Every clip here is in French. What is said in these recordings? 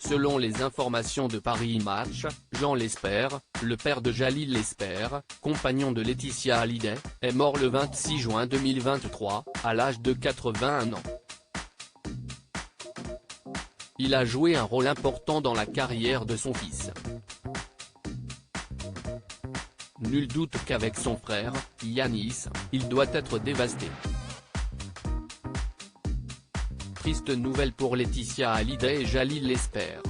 Selon les informations de Paris Match, Jean Lesper, le père de Jalil Lesper, compagnon de Laetitia Hallyday, est mort le 26 juin 2023, à l'âge de 81 ans. Il a joué un rôle important dans la carrière de son fils. Nul doute qu'avec son frère, Yanis, il doit être dévasté. Triste nouvelle pour Laetitia Hallyday et Jalil Lesper.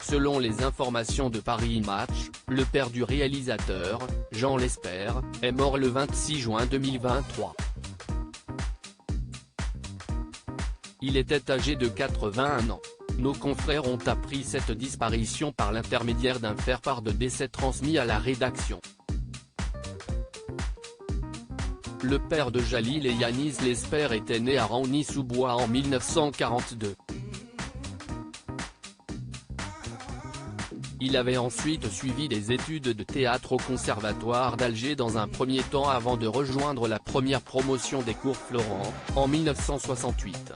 Selon les informations de Paris Match, le père du réalisateur, Jean Lesper, est mort le 26 juin 2023. Il était âgé de 81 ans. Nos confrères ont appris cette disparition par l'intermédiaire d'un faire-part de décès transmis à la rédaction. Le père de Jalil et Yanis Lesper était né à Rangny-sous-Bois en 1942. Il avait ensuite suivi des études de théâtre au Conservatoire d'Alger dans un premier temps avant de rejoindre la première promotion des cours Florent, en 1968.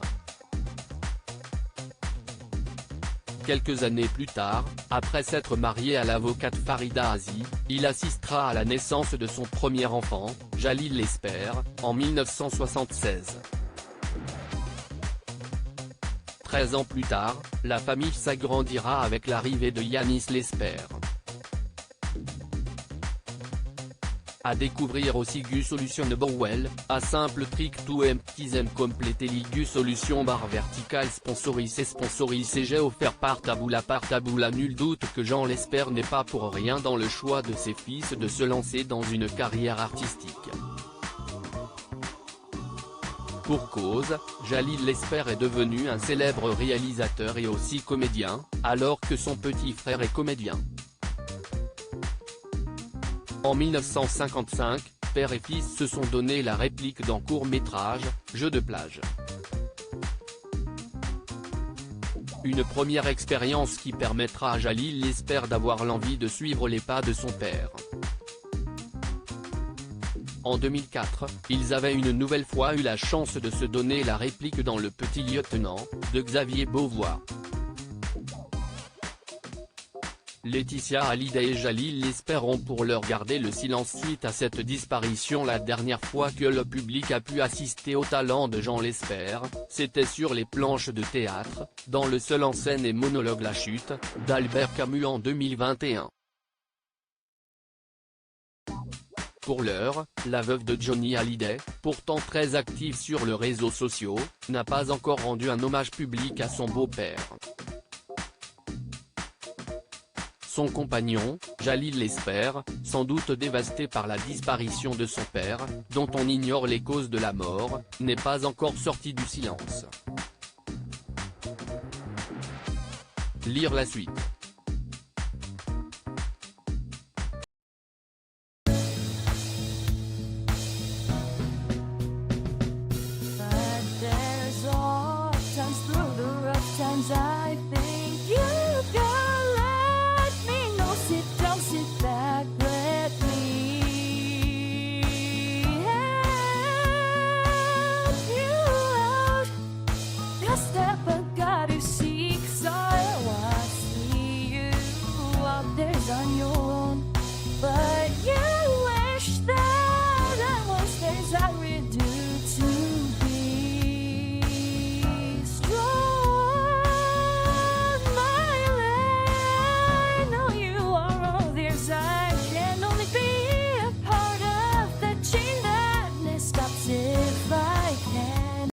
Quelques années plus tard, après s'être marié à l'avocate Farida Azy, il assistera à la naissance de son premier enfant, Jalil Lesper, en 1976. 13 ans plus tard, la famille s'agrandira avec l'arrivée de Yanis Lesper. À découvrir aussi Gu Solution de Borwell, à simple trick to empties and compléter Gu Solution barre verticale sponsorisé j'ai offert par Taboula. Nul doute que Jean Lesper n'est pas pour rien dans le choix de ses fils de se lancer dans une carrière artistique. Pour cause, Jalil Lesper est devenu un célèbre réalisateur et aussi comédien, alors que son petit frère est comédien. En 1955, père et fils se sont donné la réplique dans court-métrage, Jeux de plage. Une première expérience qui permettra à Jalil Lesper d'avoir l'envie de suivre les pas de son père. En 2004, ils avaient une nouvelle fois eu la chance de se donner la réplique dans Le Petit Lieutenant, de Xavier Beauvois. Laetitia Hallyday et Jalil Lesper ont pour l'heure gardé le silence suite à cette disparition. La dernière fois que le public a pu assister au talent de Jean Lesper, c'était sur les planches de théâtre, dans le seul en scène et monologue La Chute, d'Albert Camus en 2021. Pour l'heure, la veuve de Johnny Hallyday, pourtant très active sur les réseaux sociaux, n'a pas encore rendu un hommage public à son beau-père. Son compagnon, Jalil Lesper, sans doute dévasté par la disparition de son père, dont on ignore les causes de la mort, n'est pas encore sorti du silence. Lire la suite.